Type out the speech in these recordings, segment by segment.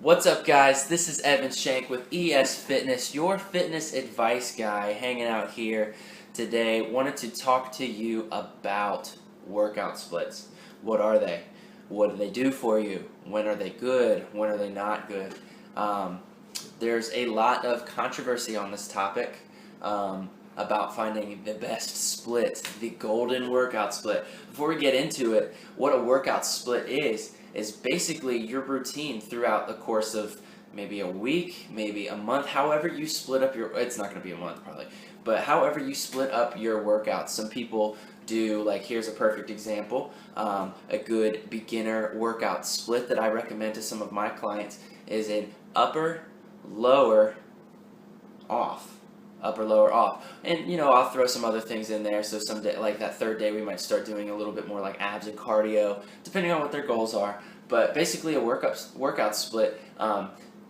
What's up, guys? This is Evan Shank with ES Fitness, your fitness advice guy, hanging out here today. Wanted to talk to you about workout splits. What are they? What do they do for you? When are they good? When are they not good? There's a lot of controversy on this topic about finding the best split, the golden workout split. Before we get into it, what a workout split is basically your routine throughout the course of maybe a week, maybe a month, however you split up your, it's not going to be a month probably, but however you split up your workouts. Some people do, like, here's a perfect example, a good beginner workout split that I recommend to some of my clients is an upper, lower, off. Upper, lower, off. And, I'll throw some other things in there. So some day, like that third day, we might start doing a little bit more like abs and cardio, depending on what their goals are. But basically a workout split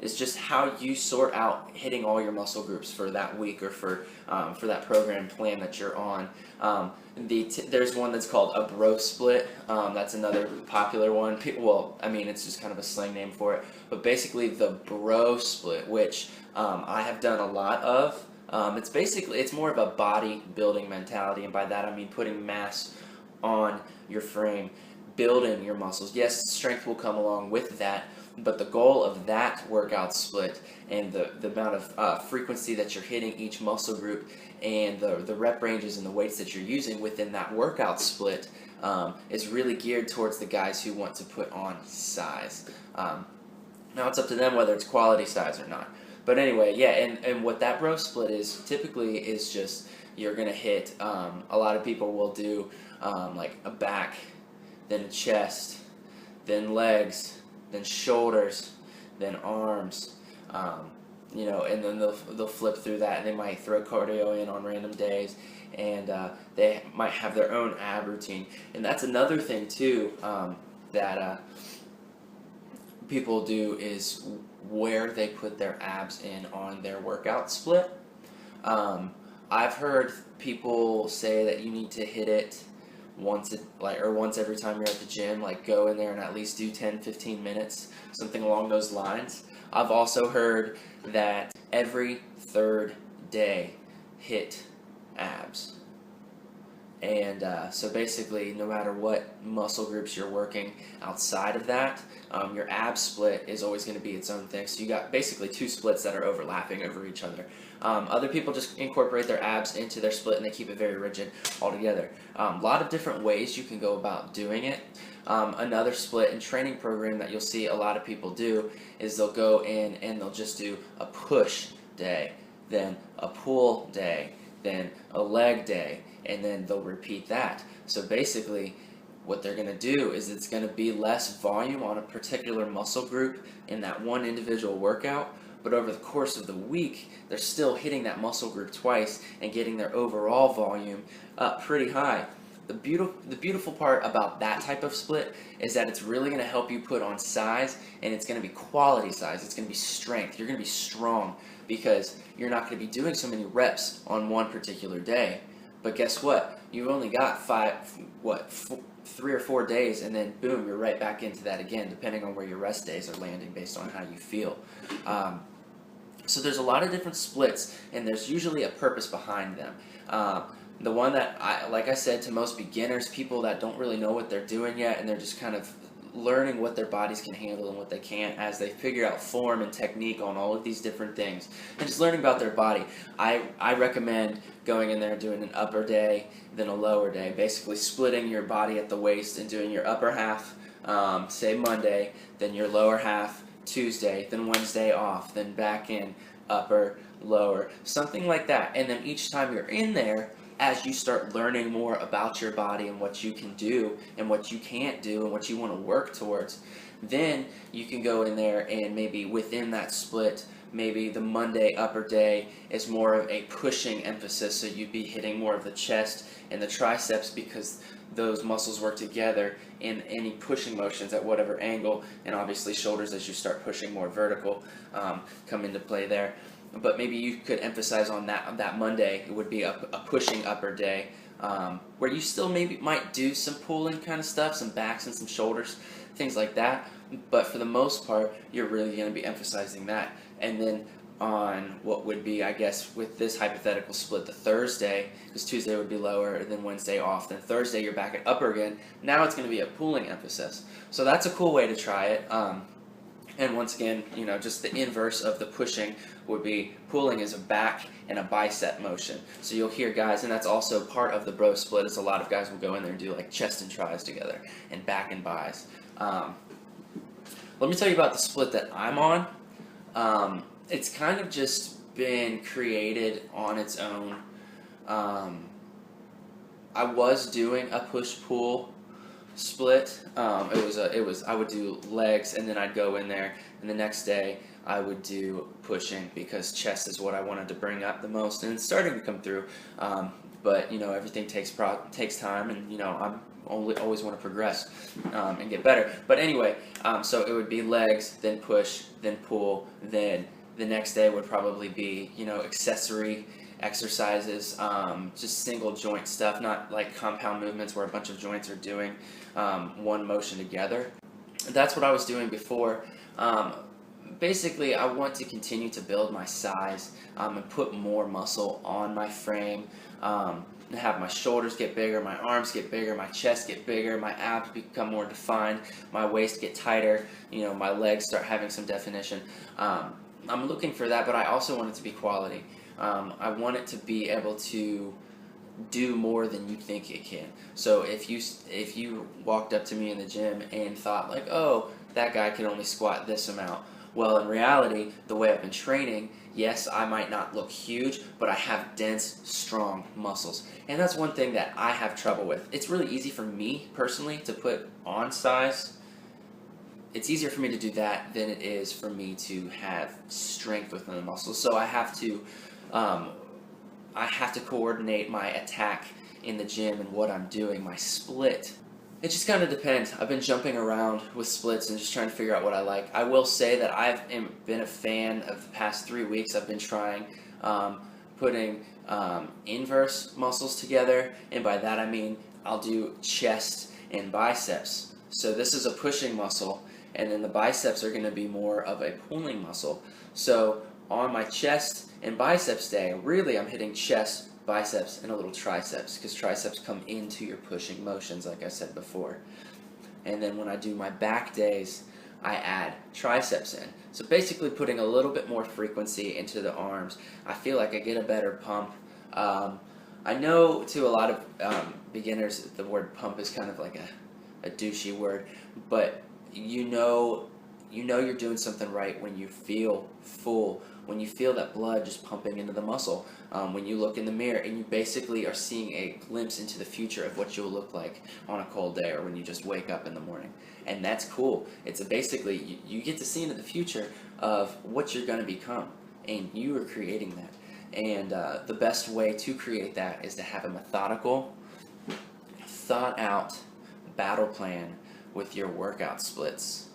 is just how you sort out hitting all your muscle groups for that week or for that program plan that you're on. There's one that's called a bro split. That's another popular one. It's just kind of a slang name for it. But basically the bro split, which I have done a lot of. It's more of a bodybuilding mentality, and by that I mean putting mass on your frame, building your muscles. Yes, strength will come along with that, but the goal of that workout split and the amount of frequency that you're hitting each muscle group and the rep ranges and the weights that you're using within that workout split is really geared towards the guys who want to put on size. Now it's up to them whether it's quality size or not. But anyway, yeah, and what that bro split is typically is just you're going to hit, a lot of people will do like a back, then a chest, then legs, then shoulders, then arms, and then they'll flip through that, and they might throw cardio in on random days, and they might have their own ab routine. And that's another thing too that people do is where they put their abs in on their workout split. I've heard people say that you need to hit it once every time you're at the gym, like go in there and at least do 10-15 minutes, something along those lines. I've also heard that every third day hit abs. And so basically, no matter what muscle groups you're working outside of that, your ab split is always going to be its own thing. So you got basically two splits that are overlapping over each other. Other people just incorporate their abs into their split and they keep it very rigid altogether. A lot of different ways you can go about doing it. Another split and training program that you'll see a lot of people do is they'll go in and they'll just do a push day, then a pull day, then a leg day, and then they'll repeat that. So basically what they're going to do is it's going to be less volume on a particular muscle group in that one individual workout, but over the course of the week they're still hitting that muscle group twice and getting their overall volume up pretty high. The beautiful part about that type of split is that it's really going to help you put on size, and it's going to be quality size. It's going to be strength. You're going to be strong because you're not going to be doing so many reps on one particular day. But guess what? You've only got 3 or 4 days, and then boom, you're right back into that again, depending on where your rest days are landing based on how you feel. So there's a lot of different splits, and there's usually a purpose behind them. The one that, like I said, to most beginners, people that don't really know what they're doing yet, and they're just kind of learning what their bodies can handle and what they can't as they figure out form and technique on all of these different things, and just learning about their body. I recommend going in there and doing an upper day, then a lower day, basically splitting your body at the waist and doing your upper half, say Monday, then your lower half Tuesday, then Wednesday off, then back in, upper, lower, something like that. And then each time you're in there, as you start learning more about your body and what you can do and what you can't do and what you want to work towards, then you can go in there and maybe within that split, maybe the Monday upper day is more of a pushing emphasis, so you'd be hitting more of the chest and the triceps because those muscles work together in any pushing motions at whatever angle, and obviously shoulders as you start pushing more vertical come into play there. But maybe you could emphasize on that Monday, it would be a pushing upper day, where you still maybe might do some pulling kind of stuff, some backs and some shoulders, things like that. But for the most part, you're really going to be emphasizing that. And then on what would be, I guess, with this hypothetical split, the Thursday, because Tuesday would be lower, and then Wednesday off, then Thursday you're back at upper again. Now it's going to be a pulling emphasis. So that's a cool way to try it. And once again, just the inverse of the pushing would be pulling is a back and a bicep motion. So you'll hear guys, and that's also part of the bro split, is a lot of guys will go in there and do like chest and tries together and back and bis. Let me tell you about the split that I'm on. It's kind of just been created on its own. I was doing a push-pull split. I would do legs, and then I'd go in there, and the next day I would do pushing, because chest is what I wanted to bring up the most, and it's starting to come through. But everything takes time, and I'm always want to progress and get better. But anyway, so it would be legs, then push, then pull, then the next day would probably be accessory exercises, just single joint stuff, not like compound movements where a bunch of joints are doing one motion together. That's what I was doing before. Basically, I want to continue to build my size and put more muscle on my frame. Have my shoulders get bigger, my arms get bigger, my chest get bigger, my abs become more defined, my waist get tighter, my legs start having some definition. I'm looking for that, but I also want it to be quality. I want it to be able to do more than you think it can. So if you walked up to me in the gym and thought like, oh, that guy can only squat this amount. Well, in reality, the way I've been training, yes, I might not look huge, but I have dense, strong muscles. And that's one thing that I have trouble with. It's really easy for me, personally, to put on size. It's easier for me to do that than it is for me to have strength within the muscles. So I have to coordinate my attack in the gym and what I'm doing, my split. It just kind of depends. I've been jumping around with splits and just trying to figure out what I like. I will say that I've been a fan of the past 3 weeks. I've been trying putting inverse muscles together, and by that I mean I'll do chest and biceps. So this is a pushing muscle, and then the biceps are going to be more of a pulling muscle. So on my chest and biceps day, really I'm hitting chest, biceps, and a little triceps, because triceps come into your pushing motions, like I said before. And then when I do my back days, I add triceps in. So basically putting a little bit more frequency into the arms. I feel like I get a better pump. I know to a lot of beginners the word pump is kind of like a douchey word, but you know you're doing something right when you feel full, when you feel that blood just pumping into the muscle, when you look in the mirror and you basically are seeing a glimpse into the future of what you'll look like on a cold day, or when you just wake up in the morning. And that's cool. It's basically, you get to see into the future of what you're going to become, and you are creating that. And the best way to create that is to have a methodical, thought out battle plan with your workout splits.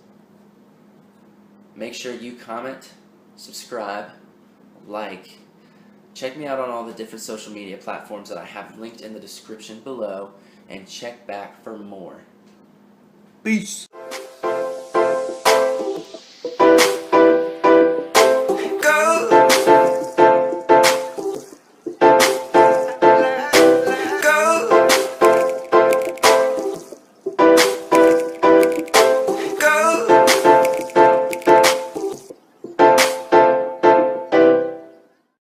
Make sure you comment, subscribe, like. Check me out on all the different social media platforms that I have linked in the description below, and check back for more. Peace!